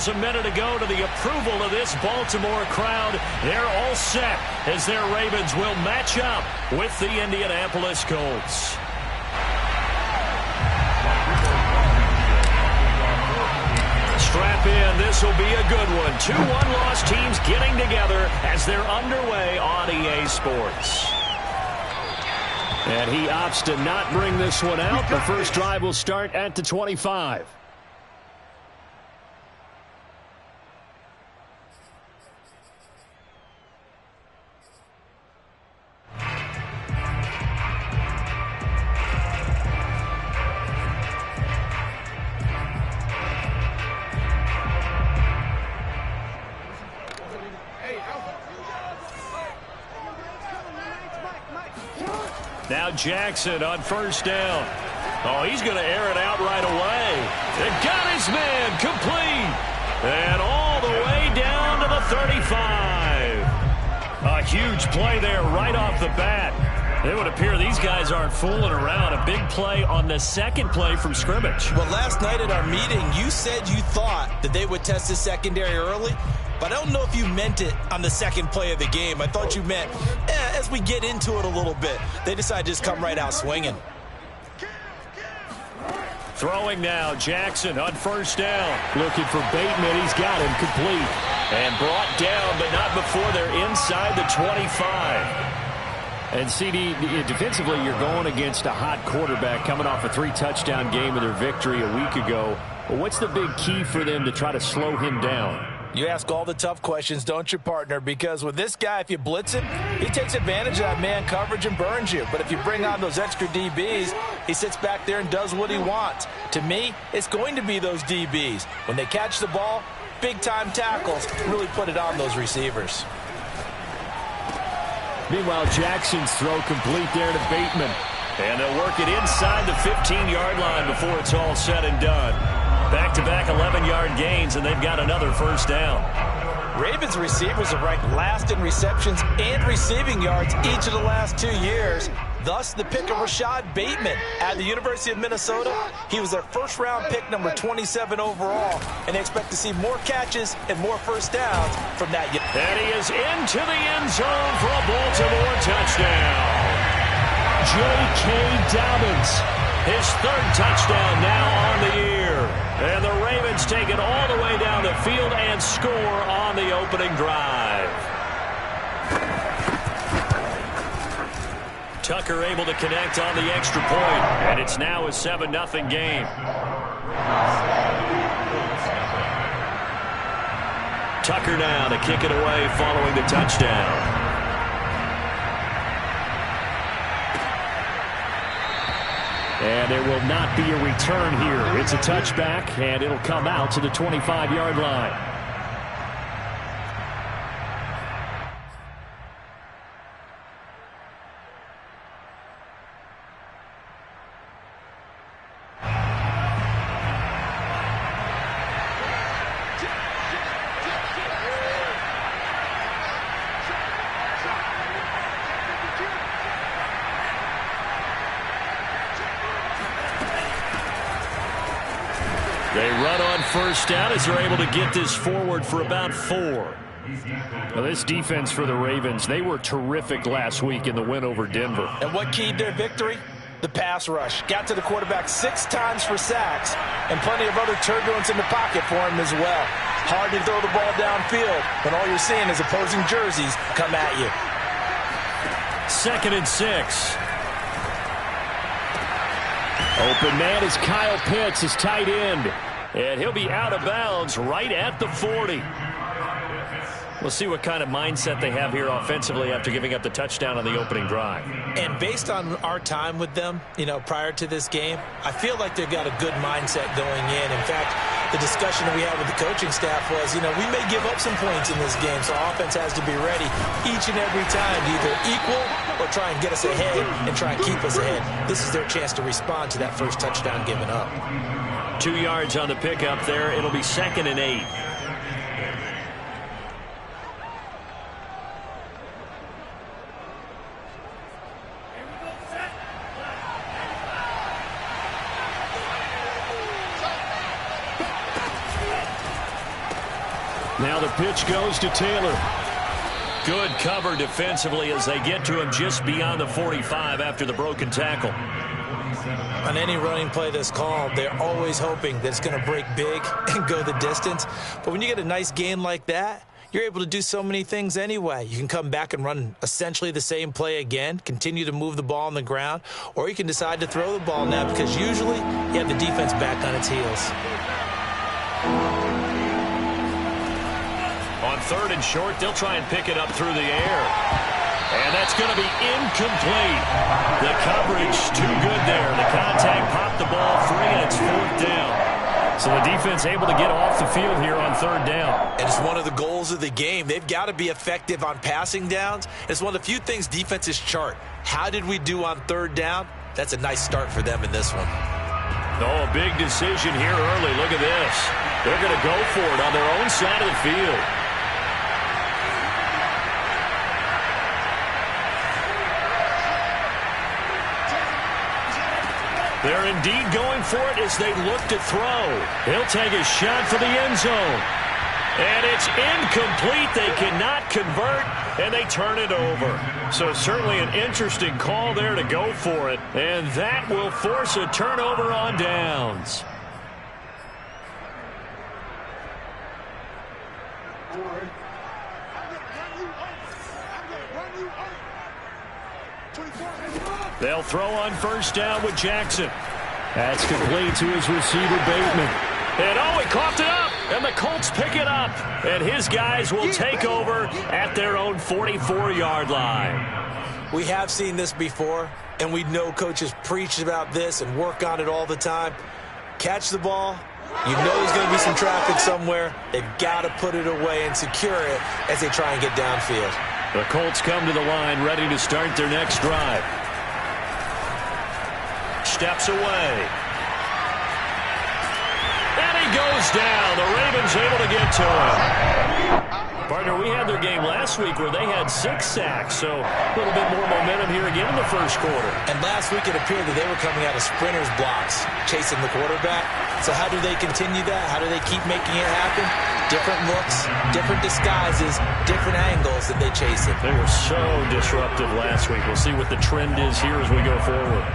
signals a minute ago to the approval of this Baltimore crowd. They're all set as their Ravens will match up with the Indianapolis Colts. Strap in. This will be a good one. 2 one-loss teams getting together as they're underway on EA Sports. And he opts to not bring this one out. The first drive will start at the 25. Now Jackson on first down. Oh, he's going to air it out right away. It got his man complete. And all the way down to the 35. A huge play there right off the bat. It would appear these guys aren't fooling around. A big play on the second play from scrimmage. Well, last night at our meeting, you said you thought that they would test the secondary early. But I don't know if you meant it on the second play of the game. I thought you meant, as we get into it a little bit, they decided to just come right out swinging. Throwing now, Jackson on first down. Looking for Bateman. He's got him complete. And brought down, but not before they're inside the 25. And CD, defensively, you're going against a hot quarterback coming off a 3-touchdown game of their victory a week ago. Well, what's the big key for them to try to slow him down? You ask all the tough questions, don't you, partner? Because with this guy, if you blitz him, he takes advantage of that man coverage and burns you. But if you bring on those extra DBs, he sits back there and does what he wants. To me, it's going to be those DBs. When they catch the ball, big-time tackles really put it on those receivers. Meanwhile, Jackson's throw complete there to Bateman. And they'll work it inside the 15-yard line before it's all said and done. Back-to-back 11-yard gains, and they've got another first down. Ravens receivers are ranked last in receptions and receiving yards each of the last 2 years. Thus, the pick of Rashad Bateman at the University of Minnesota. He was their first-round pick, number 27 overall, and they expect to see more catches and more first downs from that. And he is into the end zone for a Baltimore touchdown. J.K. Dobbins, his 3rd touchdown now on the year. And the Ravens take it all the way down the field and score on the opening drive. Tucker able to connect on the extra point, and it's now a 7-0 game. Tucker now to kick it away following the touchdown. And there will not be a return here. It's a touchback, and it'll come out to the 25-yard line. They run on first down as they're able to get this forward for about 4. Now this defense for the Ravens, they were terrific last week in the win over Denver. And what keyed their victory? The pass rush. Got to the quarterback 6 times for sacks, and plenty of other turbulence in the pocket for him as well. Hard to throw the ball downfield when all you're seeing is opposing jerseys come at you. 2nd and 6. Open man is Kyle Pitts, his tight end. And he'll be out of bounds right at the 40. We'll see what kind of mindset they have here offensively after giving up the touchdown on the opening drive. And based on our time with them, prior to this game, I feel like they've got a good mindset going in. In fact, the discussion that we had with the coaching staff was, we may give up some points in this game, so offense has to be ready each and every time to either equal or try and get us ahead and try and keep us ahead. This is their chance to respond to that first touchdown given up. 2 yards on the pickup there. It'll be 2nd and 8. Now the pitch goes to Taylor. Good cover defensively as they get to him just beyond the 45 after the broken tackle. On any running play that's called, they're always hoping that it's going to break big and go the distance. But when you get a nice gain like that, you're able to do so many things anyway. You can come back and run essentially the same play again, continue to move the ball on the ground, or you can decide to throw the ball now because usually you have the defense back on its heels. On 3rd and short, they'll try and pick it up through the air. And that's going to be incomplete. The coverage too good there. The contact popped the ball free, and it's 4th down. So the defense able to get off the field here on 3rd down. And it's one of the goals of the game. They've got to be effective on passing downs. It's one of the few things defenses chart. How did we do on 3rd down? That's a nice start for them in this one. Oh, a big decision here early. Look at this. They're going to go for it on their own side of the field. They're indeed going for it as they look to throw. He'll take a shot for the end zone. And it's incomplete. They cannot convert, and they turn it over. So certainly an interesting call there to go for it. And that will force a turnover on downs. They'll throw on 1st down with Jackson. That's complete to his receiver, Bateman. And oh, he coughed it up, and the Colts pick it up. And his guys will take over at their own 44-yard line. We have seen this before, and we know coaches preach about this and work on it all the time. Catch the ball. You know there's going to be some traffic somewhere. They've got to put it away and secure it as they try and get downfield. The Colts come to the line ready to start their next drive. Steps away. And he goes down. The Ravens able to get to him. Partner, we had their game last week where they had 6 sacks, so a little bit more momentum here again in the 1st quarter. And last week it appeared that they were coming out of sprinters blocks, chasing the quarterback. So how do they continue that? How do they keep making it happen? Different looks, different disguises, different angles that they chase it. They were so disruptive last week. We'll see what the trend is here as we go forward.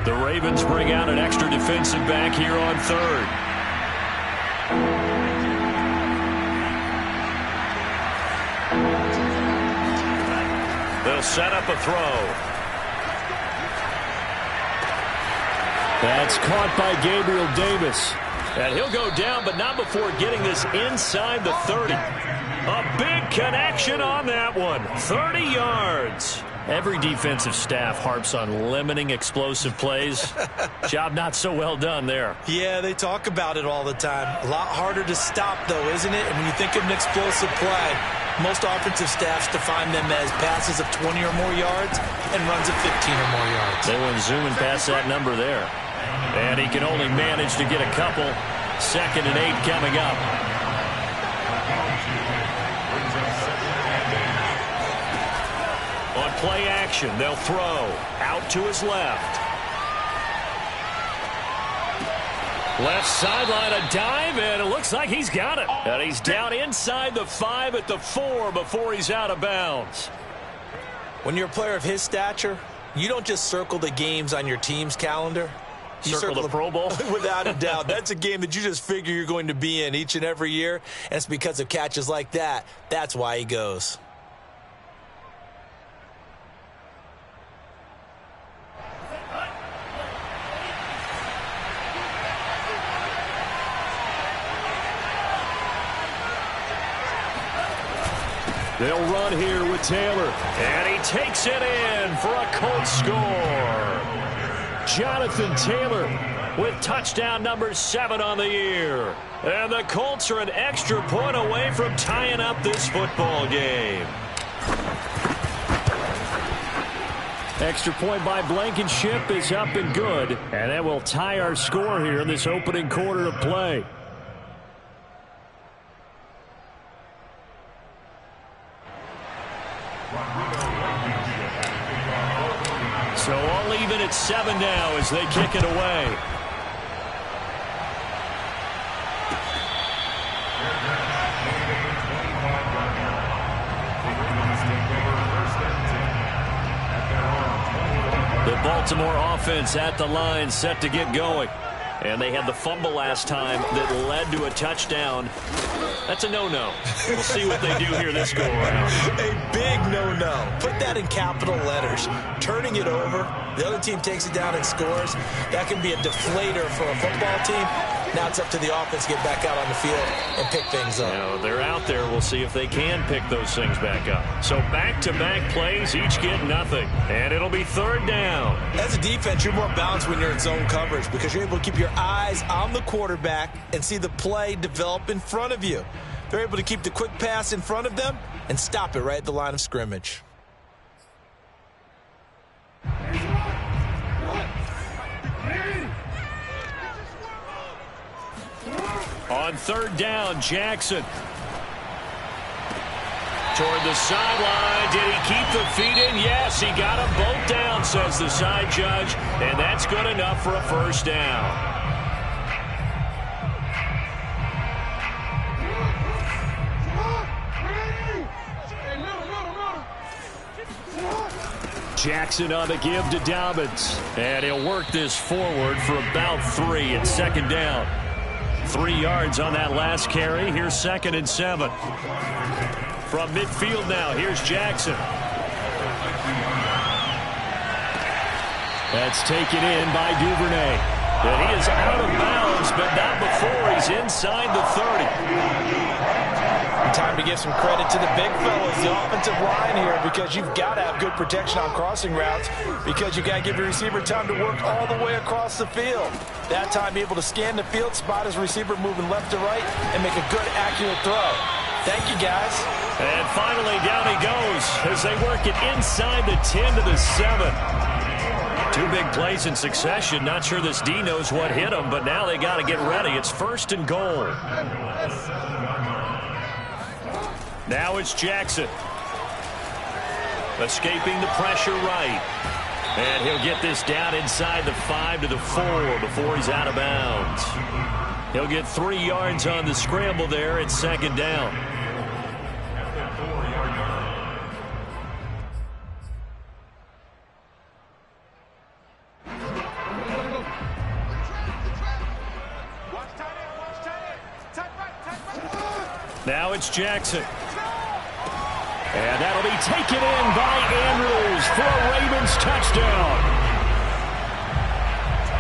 The Ravens bring out an extra defensive back here on 3rd. They'll set up a throw. That's caught by Gabriel Davis. And he'll go down, but not before getting this inside the 30. A big connection on that one. 30 yards. Every defensive staff harps on limiting explosive plays. Job not so well done there. Yeah, they talk about it all the time. A lot harder to stop, though, isn't it? And when you think of an explosive play, most offensive staffs define them as passes of 20 or more yards and runs of 15 or more yards. They went zooming past that number there. And he can only manage to get a couple. 2nd and 8 coming up. On play action, they'll throw out to his left. Left sideline, a dive, and it looks like he's got it. And he's down inside the 5 at the 4 before he's out of bounds. When you're a player of his stature, you don't just circle the games on your team's calendar. You circle the Pro Bowl? Without a doubt. That's a game that you just figure you're going to be in each and every year, and it's because of catches like that. That's why he goes. They'll run here with Taylor. And he takes it in for a Colts score. Jonathan Taylor with touchdown number 7 on the year. And the Colts are an extra point away from tying up this football game. Extra point by Blankenship is up and good. And that will tie our score here in this opening quarter of play. So all even at 7 now as they kick it away. Baltimore offense at the line, set to get going. And they had the fumble last time that led to a touchdown. That's a no-no. We'll see what they do here this go-around. A big no-no. Put that in capital letters. Turning it over, the other team takes it down and scores. That can be a deflator for a football team. Now it's up to the offense to get back out on the field and pick things up. You know, they're out there. We'll see if they can pick those things back up. So back-to-back plays, each get nothing. And it'll be third down. As a defense, you're more balanced when you're in zone coverage because you're able to keep your eyes on the quarterback and see the play develop in front of you. They're able to keep the quick pass in front of them and stop it right at the line of scrimmage. On third down, Jackson. Toward the sideline. Did he keep the feet in? Yes, he got them both down, says the side judge. And that's good enough for a first down. Jackson on the give to Dobbins. And he'll work this forward for about 3 at second down. 3 yards on that last carry. Here's 2nd and 7. From midfield now, here's Jackson. That's taken in by Duvernay. And he is out of bounds, but not before he's inside the 30. Time to give some credit to the big fellas, the offensive line here, because you've got to have good protection on crossing routes because you've got to give your receiver time to work all the way across the field. That time, be able to scan the field, spot his receiver moving left to right, and make a good, accurate throw. Thank you, guys. And finally, down he goes as they work it inside the 10 to the 7. 2 big plays in succession. Not sure this D knows what hit him, but now they got to get ready. It's 1st and goal. Now it's Jackson. Escaping the pressure right. And he'll get this down inside the 5 to the 4 before he's out of bounds. He'll get 3 yards on the scramble there at second down. Now it's Jackson. And that'll be taken in by Andrews for a Ravens touchdown.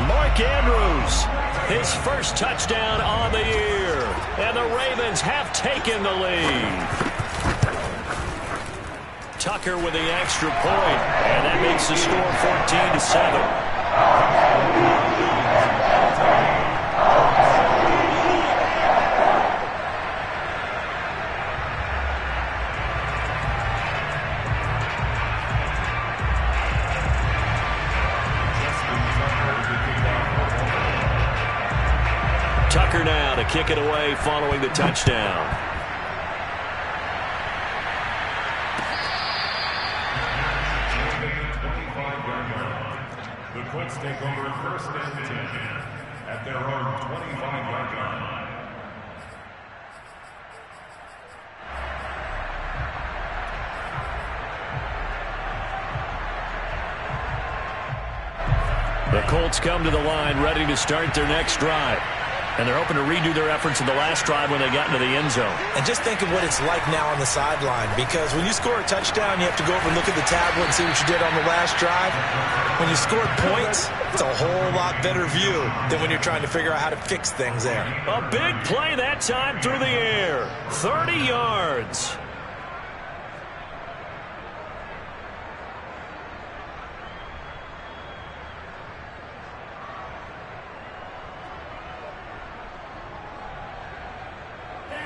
Mark Andrews, his first touchdown on the year. And the Ravens have taken the lead. Tucker with the extra point, and that makes the score 14 to 7. Tucker now to kick it away following the touchdown. The Colts take over 1st and 10 at their own 25-yard line. The Colts come to the line ready to start their next drive. And they're hoping to redo their efforts in the last drive when they got into the end zone. And just think of what it's like now on the sideline, because when you score a touchdown, you have to go over and look at the tablet and see what you did on the last drive. When you scored points, it's a whole lot better view than when you're trying to figure out how to fix things there. A big play that time through the air. 30 yards.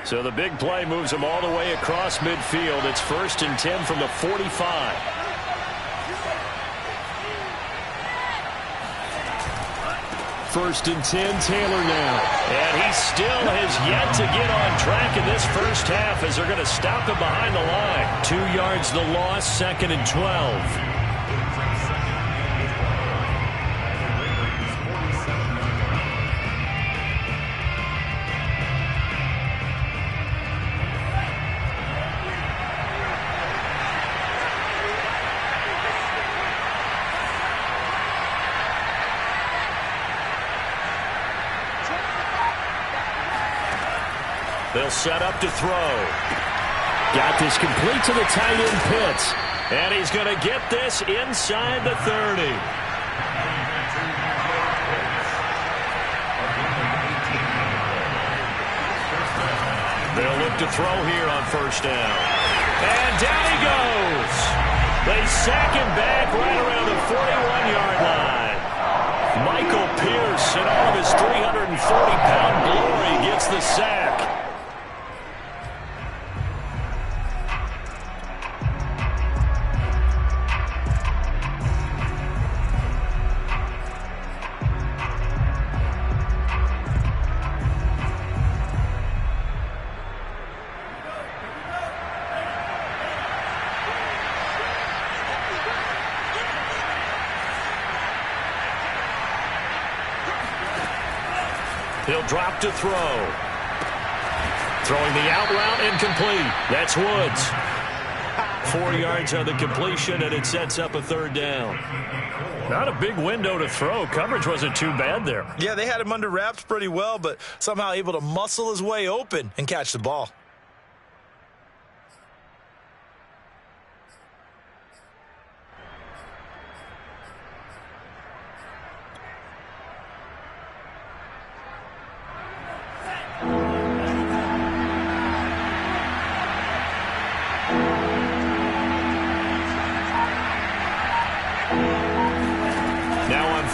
So the big play moves them all the way across midfield. It's 1st and 10 from the 45. First and 10, Taylor now. And he still has yet to get on track in this first half as they're going to stop him behind the line. 2 yards the loss, 2nd and 12. They'll set up to throw. Got this complete to the tight end Pitts. And he's going to get this inside the 30. They'll look to throw here on first down. And down he goes. They sack him back right around the 41-yard line. Michael Pierce, in all of his 340-pound glory, gets the sack. He'll drop to throw. Throwing the out route incomplete. That's Woods. 4 yards on the completion, and it sets up a third down. Not a big window to throw. Coverage wasn't too bad there. Yeah, they had him under wraps pretty well, but somehow able to muscle his way open and catch the ball.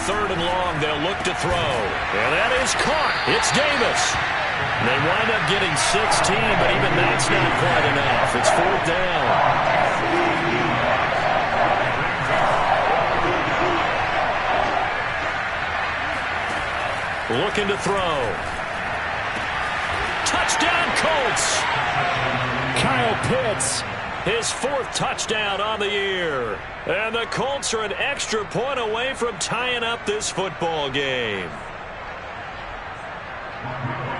Third and long, they'll look to throw. And that is caught. It's Davis. They wind up getting 16, but even that's not quite enough. It's fourth down. Looking to throw. Touchdown, Colts. Kyle Pitts. His fourth touchdown on the year. And the Colts are an extra point away from tying up this football game.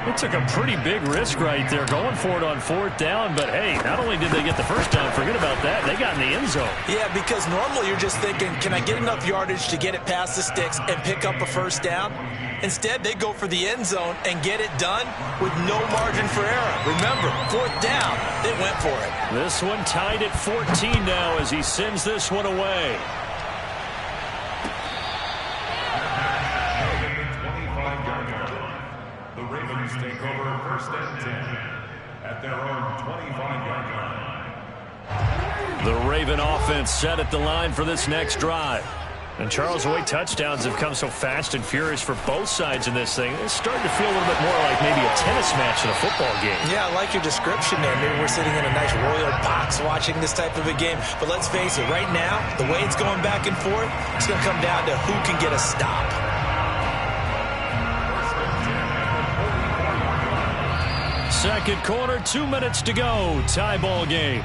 They took a pretty big risk right there going for it on fourth down. But, hey, not only did they get the first down, forget about that, they got in the end zone. Yeah, because normally you're just thinking, can I get enough yardage to get it past the sticks and pick up a first down? Instead, they go for the end zone and get it done with no margin for error. Remember, fourth down, they went for it. This one tied at 14 now as he sends this one away. The Ravens take over first and 10 at their own 25-yard line. The Raven offense set at the line for this next drive. And Charles, the way touchdowns have come so fast and furious for both sides in this thing, it's starting to feel a little bit more like maybe a tennis match in a football game. Yeah, I like your description there. Maybe we're sitting in a nice royal box watching this type of a game. But let's face it, right now, the way it's going back and forth, it's going to come down to who can get a stop. Second quarter, 2 minutes to go. Tie ball game.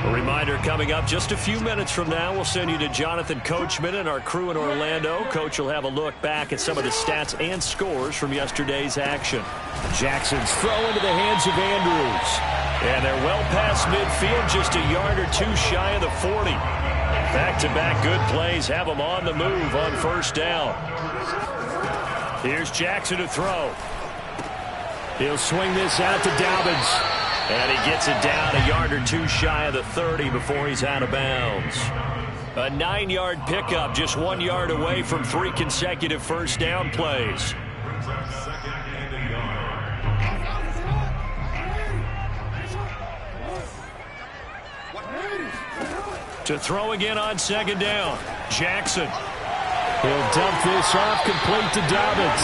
A reminder coming up just a few minutes from now, we'll send you to Jonathan Coachman and our crew in Orlando. Coach will have a look back at some of the stats and scores from yesterday's action. Jackson's throw into the hands of Andrews. And they're well past midfield, just a yard or two shy of the 40. Back-to-back good plays have them on the move on first down. Here's Jackson to throw. He'll swing this out to Dobbins. And he gets it down a yard or two shy of the 30 before he's out of bounds. A 9-yard pickup, just 1 yard away from 3 consecutive first down plays. To throw again on second down. Jackson. He'll dump this off complete to Dobbins.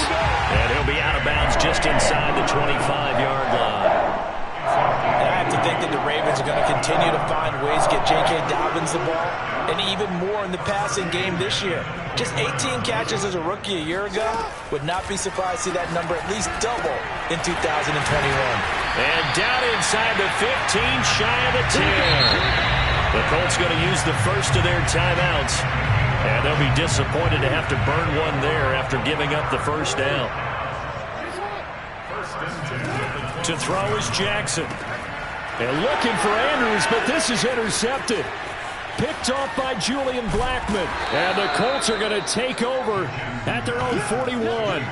And he'll be out of bounds just inside the 25-yard line. I have to think that the Ravens are going to continue to find ways to get J.K. Dobbins the ball, and even more in the passing game this year. Just 18 catches as a rookie a year ago. Would not be surprised to see that number at least double in 2021. And down inside the 15, shy of the 10. The Colts going to use the first of their timeouts. And they'll be disappointed to have to burn one there after giving up the first down. To throw is Jackson. And looking for Andrews, but this is intercepted. picked off by Julian Blackmon. And the Colts are going to take over at their own 41.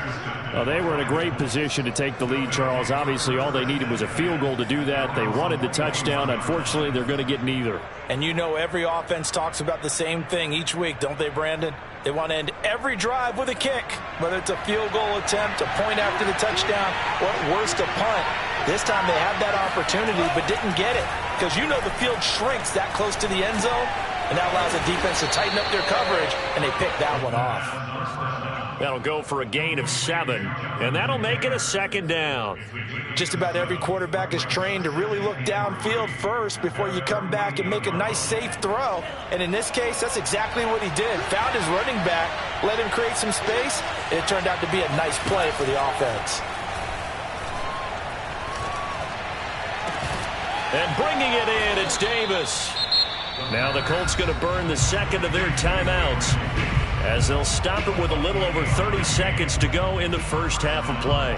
Well, they were in a great position to take the lead, Charles. Obviously, all they needed was a field goal to do that. They wanted the touchdown. Unfortunately, they're going to get neither. And you know every offense talks about the same thing each week, don't they, Brandon? They want to end every drive with a kick, whether it's a field goal attempt, a point after the touchdown, or at worst, a punt. This time they had that opportunity but didn't get it because you know the field shrinks that close to the end zone, and that allows the defense to tighten up their coverage, and they picked that one off. That'll go for a gain of 7, and that'll make it a 2nd down. Just about every quarterback is trained to really look downfield first before you come back and make a nice, safe throw. And in this case, that's exactly what he did. Found his running back, let him create some space, and it turned out to be a nice play for the offense. And bringing it in, it's Davis. Now the Colts going to burn the 2nd of their timeouts, as they'll stop it with a little over 30 seconds to go in the first half of play.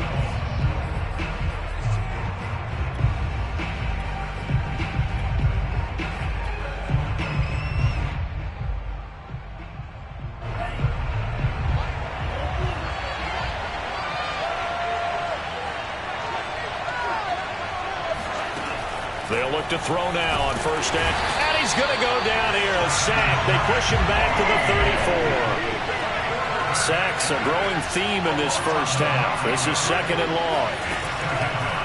They'll look to throw now on first down. And he's going to go down here. A sack. They push him back to the 34. Sacks a growing theme in this first half. This is 2nd and long.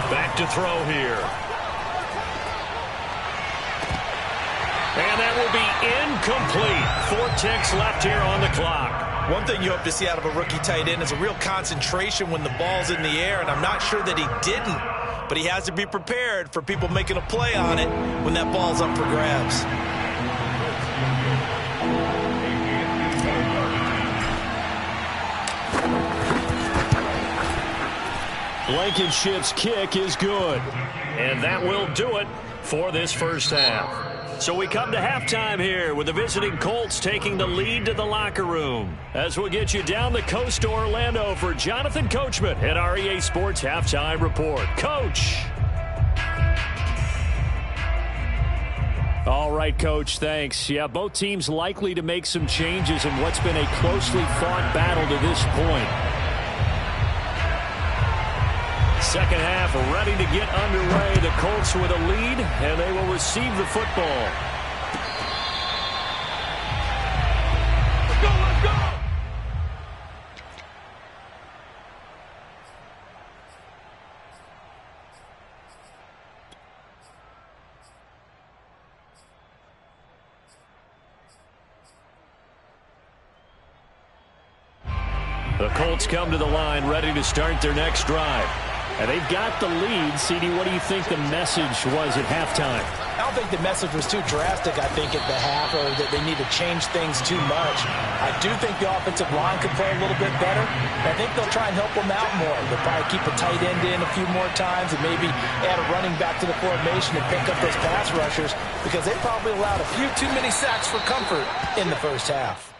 Back to throw here. And that will be incomplete. 4 ticks left here on the clock. One thing you hope to see out of a rookie tight end is a real concentration when the ball's in the air, and I'm not sure that he didn't. But he has to be prepared for people making a play on it when that ball's up for grabs. Blankenship's kick is good. And that will do it for this first half. So we come to halftime here with the visiting Colts taking the lead to the locker room. As we'll get you down the coast to Orlando for Jonathan Coachman at our EA Sports Halftime Report. Coach. All right, Coach, thanks. Yeah, both teams likely to make some changes in what's been a closely fought battle to this point. Second half ready to get underway. The Colts with a lead, and they will receive the football. Let's go, let's go! The Colts come to the line ready to start their next drive. And they've got the lead. CD, what do you think the message was at halftime? I don't think the message was too drastic, I think, at the half, or that they need to change things too much. I do think the offensive line could play a little bit better. I think they'll try and help them out more. They'll probably keep a tight end in a few more times and maybe add a running back to the formation and pick up those pass rushers, because they probably allowed a few too many sacks for comfort in the first half.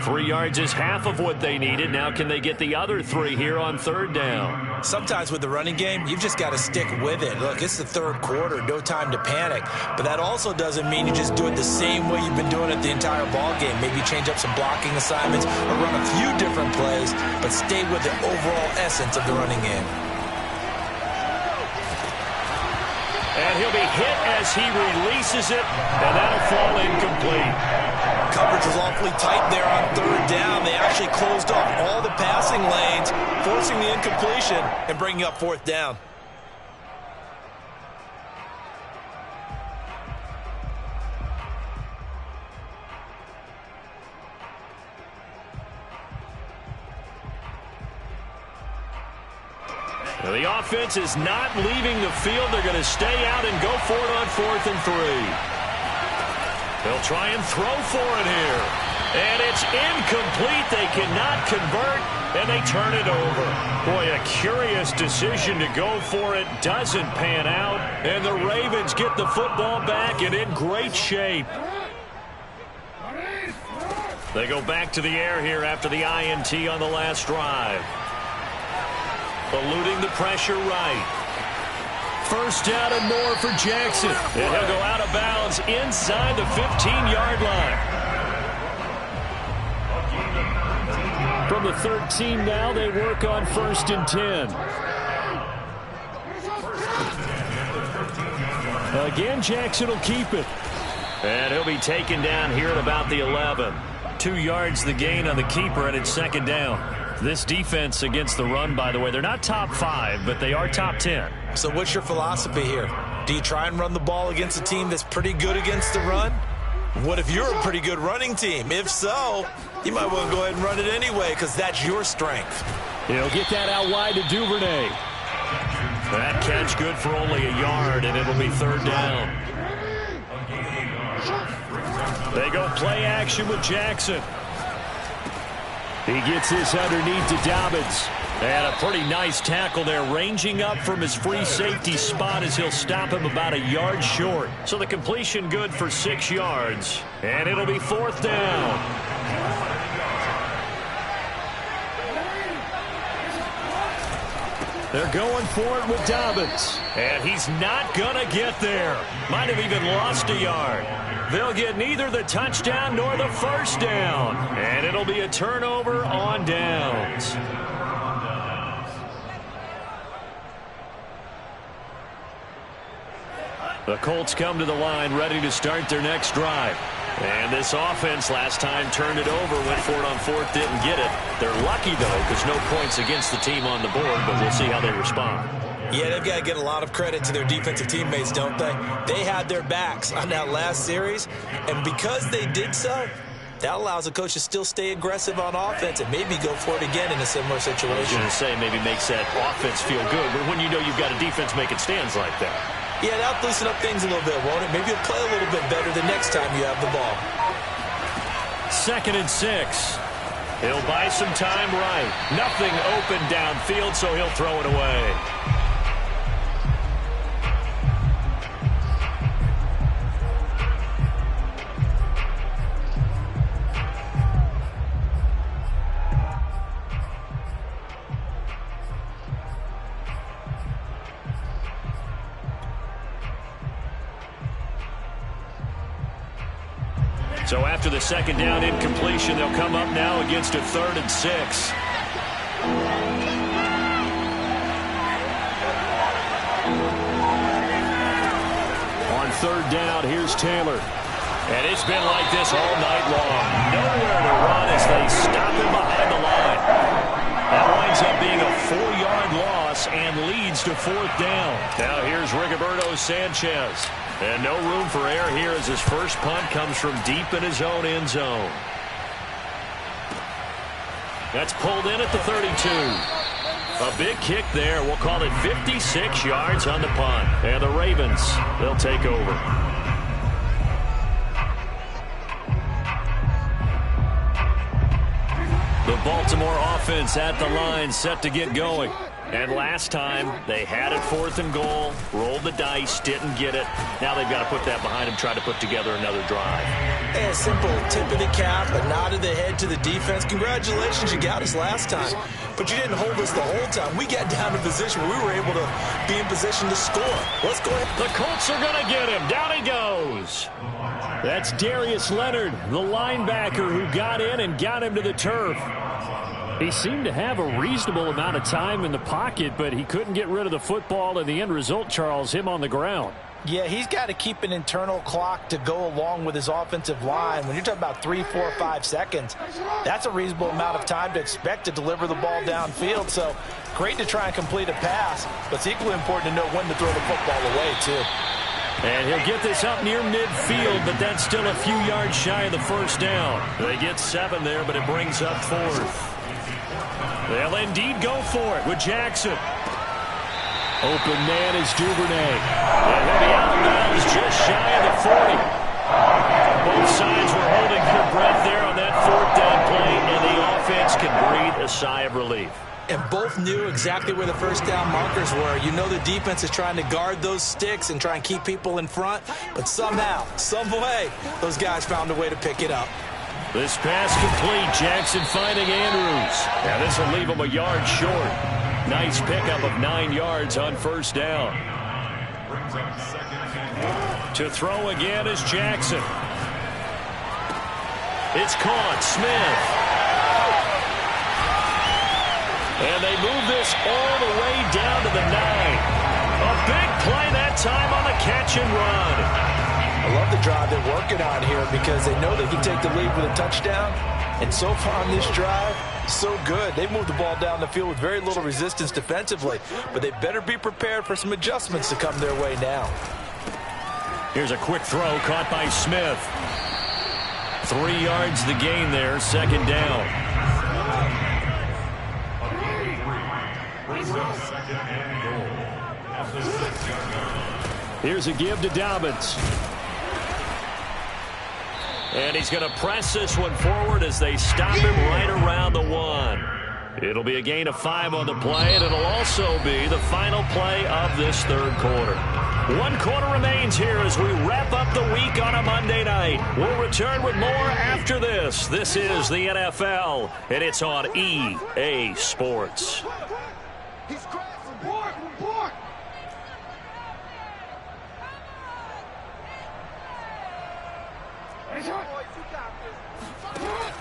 3 yards is half of what they needed. Now can they get the other 3 here on 3rd down? Sometimes with the running game, you've just got to stick with it. Look, it's the 3rd quarter, no time to panic. But that also doesn't mean you just do it the same way you've been doing it the entire ball game. Maybe change up some blocking assignments or run a few different plays, but stay with the overall essence of the running game. And he'll be hit as he releases it, and that'll fall incomplete. Coverage was awfully tight there on 3rd down. They actually closed off all the passing lanes, forcing the incompletion and bringing up 4th down. Now the offense is not leaving the field. They're going to stay out and go for it on 4th and 3. They'll try and throw for it here. And it's incomplete. They cannot convert, and they turn it over. Boy, a curious decision to go for it. Doesn't pan out, and the Ravens get the football back and in great shape. They go back to the air here after the INT on the last drive. Eluding the pressure right. First down and more for Jackson. And he'll go out of bounds is inside the 15-yard line. From the 13 now, they work on 1st and 10. Again, Jackson will keep it. And he'll be taken down here at about the 11. 2 yards the gain on the keeper, and it's 2nd down. This defense against the run, by the way, they're not top 5, but they are top 10. So what's your philosophy here? Do you try and run the ball against a team that's pretty good against the run? What if you're a pretty good running team? If so, you might want to go ahead and run it anyway because that's your strength. He'll get that out wide to Duvernay. That catch good for only a yard, and it'll be 3rd down. They go play action with Jackson. He gets this underneath to Dobbins. And a pretty nice tackle there, ranging up from his free safety spot as he'll stop him about a yard short. So the completion good for 6 yards. And it'll be 4th down. They're going for it with Dobbins. And he's not going to get there. Might have even lost a yard. They'll get neither the touchdown nor the 1st down. And it'll be a turnover on downs. The Colts come to the line ready to start their next drive. And this offense last time turned it over, went for it on 4th, didn't get it. They're lucky, though, because no points against the team on the board, but we'll see how they respond. Yeah, they've got to get a lot of credit to their defensive teammates, don't they? They had their backs on that last series, and because they did so, that allows the coach to still stay aggressive on offense and maybe go for it again in a similar situation. I was going to say maybe makes that offense feel good, but when you know you've got a defense making stands like that. Yeah, that'll loosen up things a little bit, won't it? Maybe you'll play a little bit better the next time you have the ball. 2nd and 6. He'll buy some time right. Nothing open downfield, so he'll throw it away. So after the 2nd down incompletion, they'll come up now against a 3rd and 6. On 3rd down, here's Taylor. And it's been like this all night long. Nowhere to run as they stop him behind the line. That winds up being a 4-yard loss and leads to 4th down. Now here's Rigoberto Sanchez. And no room for error here as his first punt comes from deep in his own end zone. That's pulled in at the 32. A big kick there. We'll call it 56 yards on the punt. And the Ravens, they'll take over. The Baltimore offense at the line, set to get going. And last time, they had it 4th and goal, rolled the dice, didn't get it. Now they've got to put that behind them, try to put together another drive. A simple tip of the cap, a nod of the head to the defense. Congratulations, you got us last time. But you didn't hold us the whole time. We got down to position where we were able to be in position to score. Let's go ahead. The Colts are going to get him. Down he goes. That's Darius Leonard, the linebacker who got in and got him to the turf. He seemed to have a reasonable amount of time in the pocket, but he couldn't get rid of the football, and the end result, Charles, him on the ground. Yeah, he's got to keep an internal clock to go along with his offensive line. When you're talking about 3, 4, 5 seconds, that's a reasonable amount of time to expect to deliver the ball downfield. So great to try and complete a pass, but it's equally important to know when to throw the football away, too. And he'll get this up near midfield, but that's still a few yards shy of the 1st down. They get 7 there, but it brings up 4th. They'll indeed go for it with Jackson. Open man is Duvernay. And he'll be out of bounds just shy of the 40. Both sides were holding their breath there on that 4th down play, and the offense can breathe a sigh of relief. And both knew exactly where the 1st down markers were. You know the defense is trying to guard those sticks and try and keep people in front, but somehow, some way, those guys found a way to pick it up. This pass complete. Jackson finding Andrews. Now this will leave him a yard short. Nice pickup of 9 yards on 1st down. To throw again is Jackson. It's caught. Smith. And they move this all the way down to the 9. A big play that time on the catch and run. I love the drive they're working on here because they know they can take the lead with a touchdown. And so far on this drive, so good. They moved the ball down the field with very little resistance defensively. But they better be prepared for some adjustments to come their way now. Here's a quick throw caught by Smith. 3 yards the gain there, second down. Here's a give to Dobbins. And he's going to press this one forward as they stop him right around the 1. It'll be a gain of 5 on the play, and it'll also be the final play of this third quarter. 1 quarter remains here as we wrap up the week on a Monday night. We'll return with more after this. This is the NFL, and it's on EA Sports.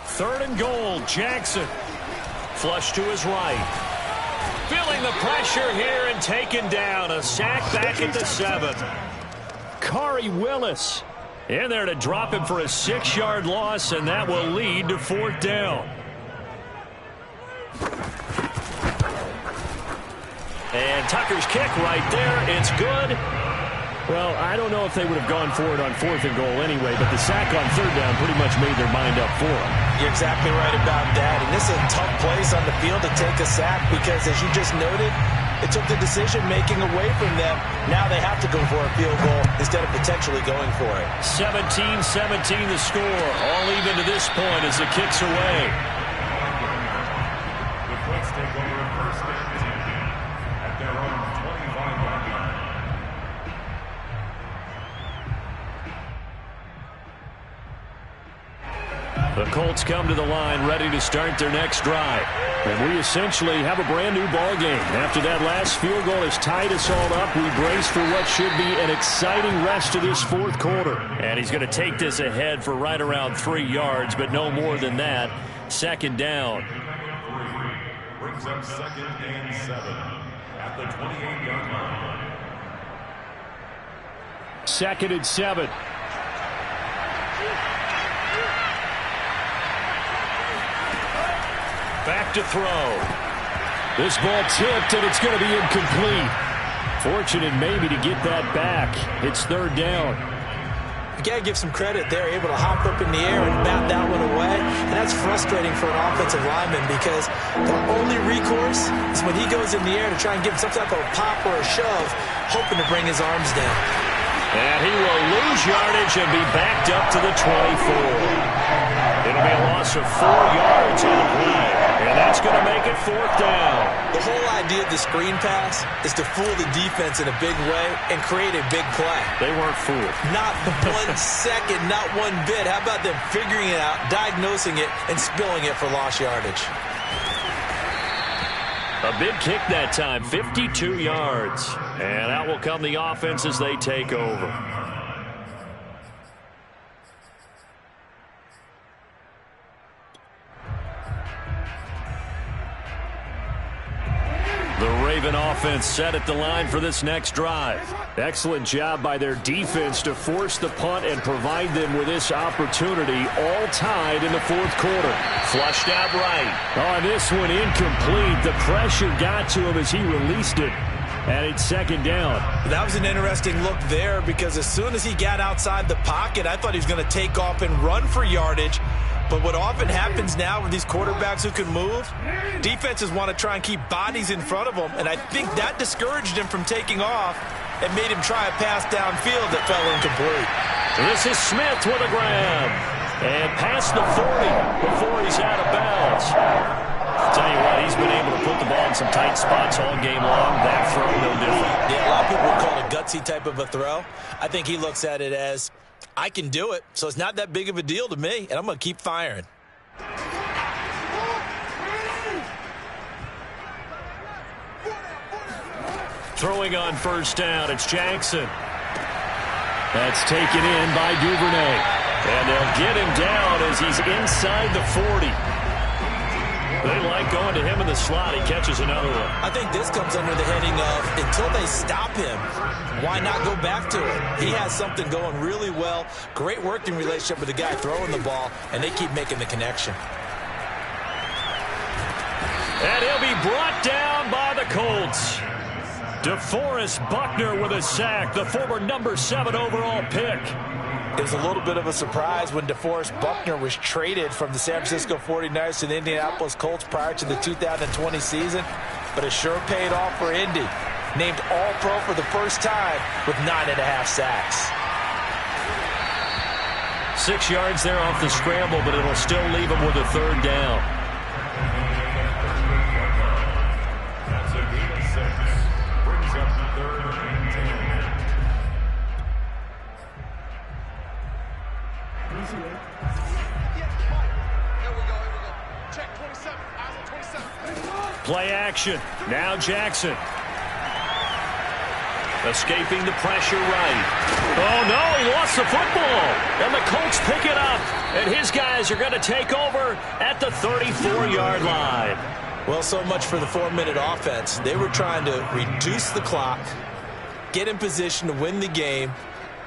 Third and goal, Jackson. Flush to his right. Feeling the pressure here and taken down. A sack back at the 7. Khari Willis in there to drop him for a 6-yard loss, and that will lead to 4th down. And Tucker's kick right there. It's good. Well, I don't know if they would have gone for it on 4th and goal anyway, but the sack on 3rd down pretty much made their mind up for them. You're exactly right about that. And this is a tough place on the field to take a sack because, as you just noted, it took the decision-making away from them. Now they have to go for a field goal instead of potentially going for it. 17-17 the score. All even to this point as the kick's away. The Colts take over first and 10 at their own 25-yard line. The Colts come to the line ready to start their next drive. And we essentially have a brand new ball game. After that last field goal has tied us all up, we brace for what should be an exciting rest of this 4th quarter. And he's going to take this ahead for right around 3 yards, but no more than that. Second down. Brings up 2nd and 7 at the 28-yard line. 2nd and 7. Back to throw. This ball tipped, and it's going to be incomplete. Fortunate maybe to get that back. It's 3rd down. You got to give some credit. They're able to hop up in the air and bat that one away. And that's frustrating for an offensive lineman because the only recourse is when he goes in the air to try and give him some type of a pop or a shove, hoping to bring his arms down. And he will lose yardage and be backed up to the 24. It'll be a loss of 4 yards on the play. And that's going to make it 4th down. The whole idea of the screen pass is to fool the defense in a big way and create a big play. They weren't fooled. Not 1 second, not 1 bit. How about them figuring it out, diagnosing it, and spilling it for lost yardage? A big kick that time, 52 yards. And out will come the offense as they take over. The Raven offense set at the line for this next drive. Excellent job by their defense to force the punt and provide them with this opportunity, all tied in the 4th quarter. Flushed out right. On this one, incomplete. The pressure got to him as he released it. And it's 2nd down. That was an interesting look there because as soon as he got outside the pocket, I thought he was going to take off and run for yardage. But what often happens now with these quarterbacks who can move, defenses want to try and keep bodies in front of them, and I think that discouraged him from taking off and made him try a pass downfield that fell incomplete. This is Smith with a grab. And past the 40 before he's out of bounds. I'll tell you what, he's been able to put the ball in some tight spots all game long. That throw, no different. Yeah, a lot of people would call it a gutsy type of a throw. I think he looks at it as, I can do it, so it's not that big of a deal to me, and I'm going to keep firing. Throwing on 1st down, it's Jackson. That's taken in by Duvernay. And they'll get him down as he's inside the 40. They like going to him in the slot. He catches another one. I think this comes under the heading of until they stop him, why not go back to it? He has something going really well. Great working relationship with the guy throwing the ball, and they keep making the connection. And he'll be brought down by the Colts. DeForest Buckner with a sack, the former number 7 overall pick. It was a little bit of a surprise when DeForest Buckner was traded from the San Francisco 49ers to the Indianapolis Colts prior to the 2020 season, but it sure paid off for Indy. Named All-Pro for the first time with 9.5 sacks. 6 yards there off the scramble, but it'll still leave him with a 3rd down. That's a gain of 6. Brings up 3rd and 10. Check 27. Eyes on 27. Play action. Now Jackson. Escaping the pressure right. Oh, no, he lost the football. And the Colts pick it up. And his guys are going to take over at the 34-yard line. Well, so much for the 4-minute offense. They were trying to reduce the clock, get in position to win the game,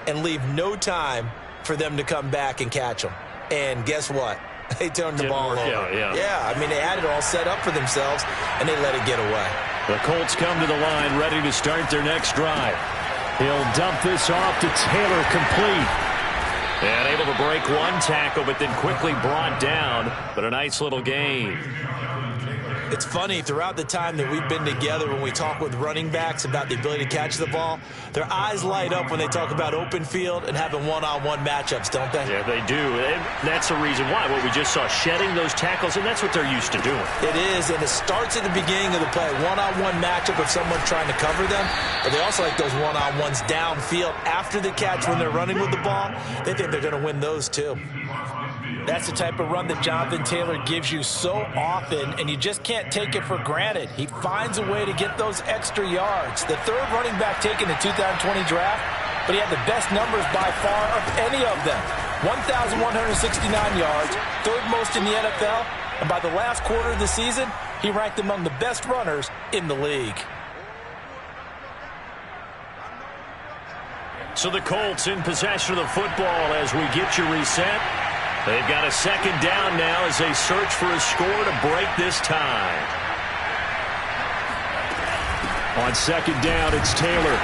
and leave no time for them to come back and catch them. And guess what? They turned the ball over. Yeah, I mean, they had it all set up for themselves, and they let it get away. The Colts come to the line ready to start their next drive. He'll dump this off to Taylor, complete. And able to break one tackle, but then quickly brought down. But a nice little gain. It's funny, throughout the time that we've been together, when we talk with running backs about the ability to catch the ball, their eyes light up when they talk about open field and having one-on-one matchups, don't they? Yeah, they do. And that's the reason why. What we just saw, shedding those tackles, and that's what they're used to doing. It is, and it starts at the beginning of the play. One-on-one matchup with someone trying to cover them, but they also like those one-on-ones downfield after the catch when they're running with the ball. They think they're going to win those, too. That's the type of run that Jonathan Taylor gives you so often, and you just can't take it for granted. He finds a way to get those extra yards. The 3rd running back taken in the 2020 draft, but he had the best numbers by far of any of them. 1,169 yards, 3rd most in the NFL, and by the last quarter of the season, he ranked among the best runners in the league. So the Colts in possession of the football as we get you reset. They've got a 2nd down now as they search for a score to break this tie. On 2nd down, it's Taylor.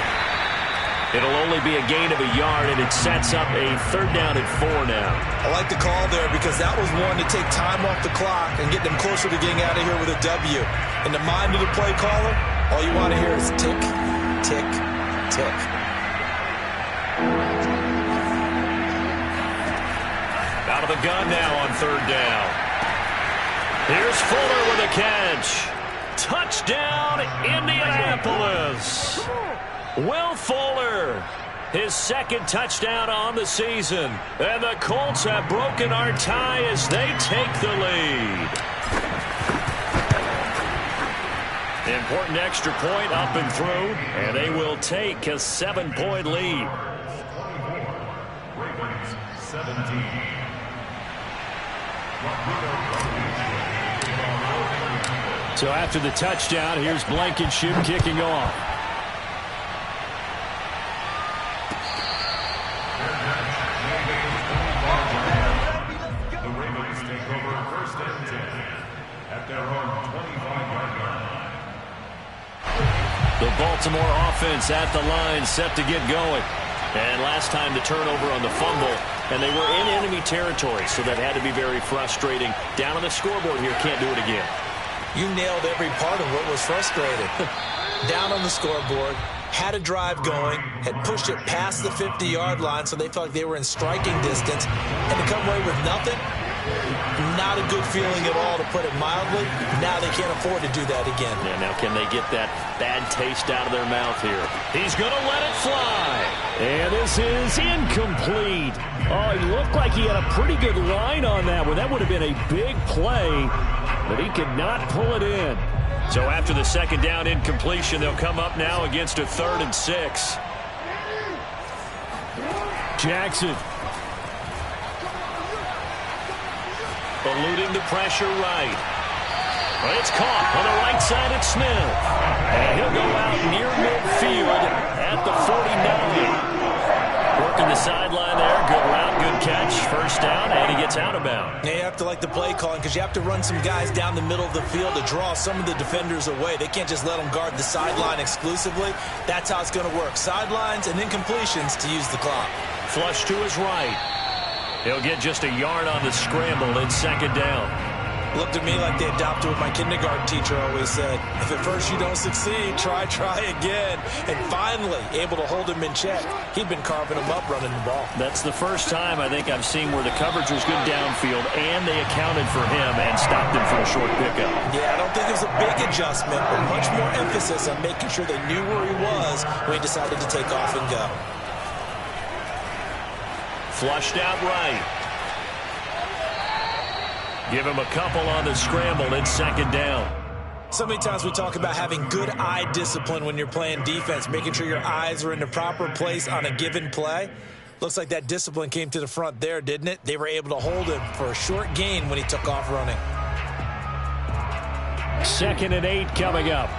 It'll only be a gain of a yard, and it sets up a 3rd down and 4 now. I like the call there because that was one to take time off the clock and get them closer to getting out of here with a W. In the mind of the play caller, all you want to hear is tick, tick, tick. Out of the gun now on 3rd down. Here's Fuller with a catch. Touchdown, Indianapolis. Will Fuller, his 2nd touchdown on the season. And the Colts have broken our tie as they take the lead. Important extra point up and through, and they will take a 7-point lead. Ravens 17. So after the touchdown, here's Blankenship kicking off. The Ravens take over 1st and 10 at their own 25-yard line. The Baltimore offense at the line, set to get going. And last time the turnover on the fumble, and they were in enemy territory, so that had to be very frustrating. Down on the scoreboard here, can't do it again. You nailed every part of what was frustrating. Down on the scoreboard, had a drive going, had pushed it past the 50-yard line, so they felt like they were in striking distance, and to come away with nothing, not a good feeling at all, to put it mildly. Now they can't afford to do that again. Yeah, now can they get that bad taste out of their mouth here? He's going to let it fly. And this is incomplete. Oh, he looked like he had a pretty good line on that one. That would have been a big play, but he could not pull it in. So after the 2nd down incompletion, they'll come up now against a 3rd and 6. Jackson. Eluding the pressure right. Well, it's caught on the right side at Smith. And he'll go out near midfield at the 49. Working the sideline there. Good route, good catch. First down, and he gets out of bounds. You have to like the play calling because you have to run some guys down the middle of the field to draw some of the defenders away. They can't just let them guard the sideline exclusively. That's how it's going to work. Sidelines and then completions to use the clock. Flush to his right. He'll get just a yard on the scramble in second down. Looked at me like they adopted what my kindergarten teacher always said. If at first you don't succeed, try again. And finally, able to hold him in check. He'd been carving him up running the ball. That's the first time I think I've seen where the coverage was good downfield and they accounted for him and stopped him for a short pickup. Yeah, I don't think it was a big adjustment, but much more emphasis on making sure they knew where he was when he decided to take off and go. Flushed out right. Give him a couple on the scramble in second down. So many times we talk about having good eye discipline when you're playing defense, making sure your eyes are in the proper place on a given play. Looks like that discipline came to the front there, didn't it? They were able to hold him for a short gain when he took off running. 2nd and 8 coming up.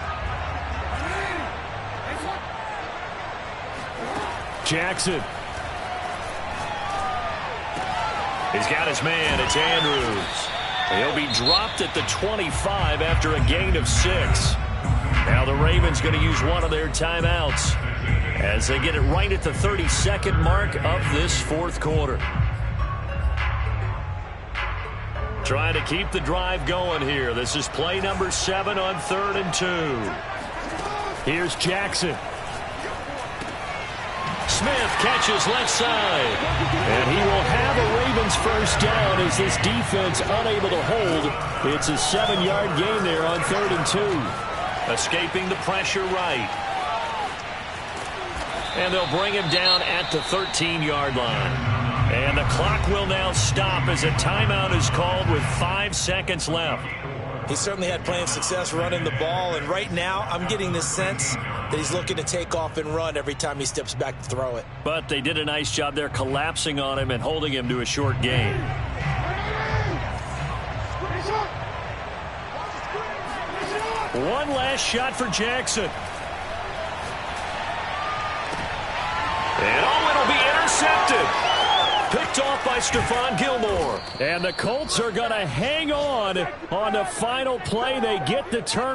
Jackson. He's got his man. It's Andrews. He'll be dropped at the 25 after a gain of 6. Now the Ravens going to use one of their timeouts as they get it right at the 32nd mark of this fourth quarter. Trying to keep the drive going here. This is play number 7 on 3rd and 2. Here's Jackson. Smith catches left side. And he will have a Ravens first down as this defense unable to hold. It's a 7-yard gain there on 3rd and 2. Escaping the pressure right. And they'll bring him down at the 13-yard line. And the clock will now stop as a timeout is called with 5 seconds left. He certainly had plenty of success running the ball, and right now I'm getting the sense that he's looking to take off and run every time he steps back to throw it. But they did a nice job there collapsing on him and holding him to a short gain. One last shot for Jackson. And it'll be intercepted. Picked off by Stephon Gilmore. And the Colts are going to hang on the final play. They get the turn.